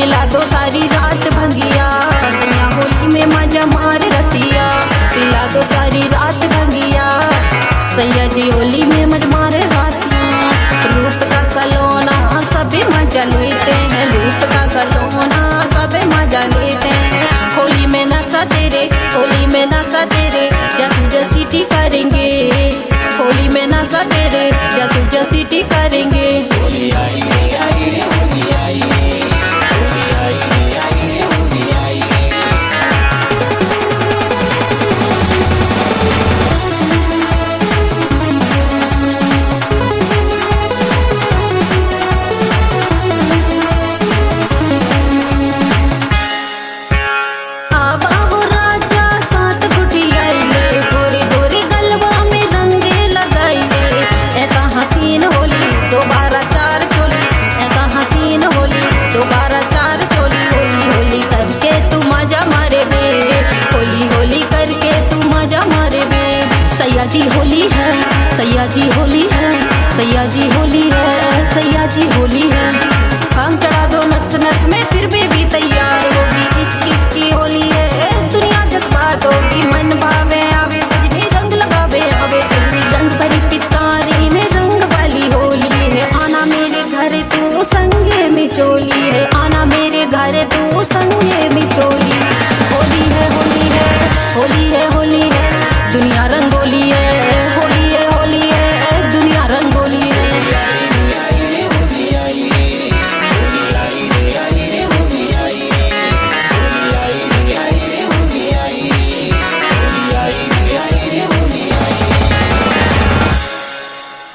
पिला दो सारी रात भंगिया, सैया होली में मजा मार रतिया। पिला दो सारी रात भंगिया, सैया जी होली में मजा मार रतिया। रूप का सलोना सभी मजा लेते हैं, रूप का सलोना सभी मजा लेते हैं। होली में नशा तेरे, होली में नशा तेरे, जैसे जसीटी करेंगे। होली में नशा तेरे, जैसे जसीटी करेंगे। होली आई रे आई रे, होली आई रे, होली आई रे आई रे, होली आई रे। हसीन होली दोबारा चार चोली, ऐसा हसीन होली दोबारा चार चोली। होली होली करके तू मजा मारे बे, होली होली करके तू मजा मारे बे। सैया जी होली है, सैया जी होली है, सैया जी होली है, सैया जी होली है। हम चढ़ा दो नस नस में फिर भी तैयार होगी। 21 की होली है, दुनिया जज्बात होगी। मन भावे आवे सजनी, रंग लगावे आवे सजनी। रंग भरी पिचकारी में रंग वाली होली है। आना मेरे घर तू संगे में चोली है, आना मेरे घर तू संगे में चोली। होली है होली है, होली है होली है, दुनिया रंगोली है। होली है होली है, दुनिया रंगोली है।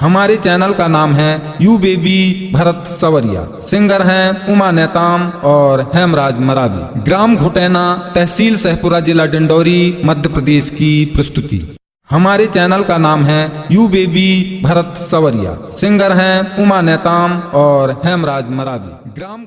हमारे चैनल का नाम है यू बेबी भरत सवरिया। सिंगर हैं उमा नेताम और हेमराज मरावी। ग्राम घुटैना, तहसील सहपुरा, जिला डिंडौरी, मध्य प्रदेश की प्रस्तुति। हमारे चैनल का नाम है यू बेबी भरत सवरिया। सिंगर हैं उमा नेताम और हेमराज मरावी। ग्राम